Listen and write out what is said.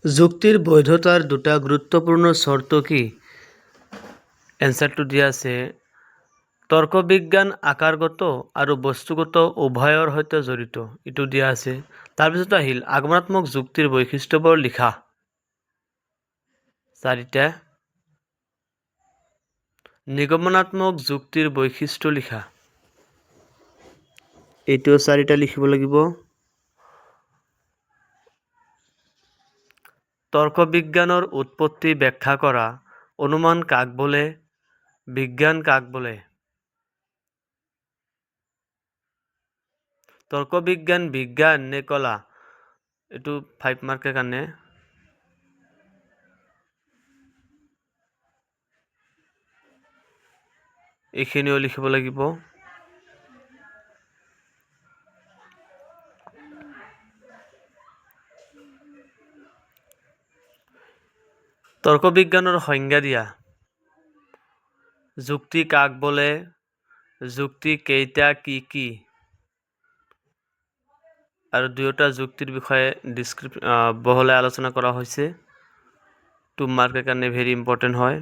যুক্তিৰ বৈধতাৰ দুটা গুৰুত্বপূৰ্ণ শৰ্ত কি? এনচাৰটো দিয়া আছে তৰ্কবিজ্ঞান আকাৰগত আৰু বস্তুগত উভয়ৰ সৈতে জড়িত, এইটো দিয়া আছে। তাৰপিছত আহিল আগমনাত্মক যুক্তিৰ বৈশিষ্ট্যবোৰ লিখা, 4টা। নিগমনাত্মক যুক্তিৰ বৈশিষ্ট্য লিখা, এইটোও 4টা লিখিব লাগিব। তৰ্কবিজ্ঞানৰ উৎপত্তি ব্যাখ্যা কৰা, অনুমান কাক বোলে, বিজ্ঞান কাক বোলে। তৰ্কবিজ্ঞান বিজ্ঞান নে কলা, এইটো 5 মাৰ্কৰ কাৰণে। এইখিনিও লিখিব লাগিব। তৰ্কবিজ্ঞানৰ সংজ্ঞা দিয়া, যুক্তি কাক বোলে, যুক্তি কেইটা কি কি, আৰু দুয়োটা যুক্তিৰ বিষয়ে বহলাই আলোচনা কৰা হৈছে। 2 মাৰ্কৰ কাৰণে ভেৰি ইম্পৰ্টেণ্ট হয়।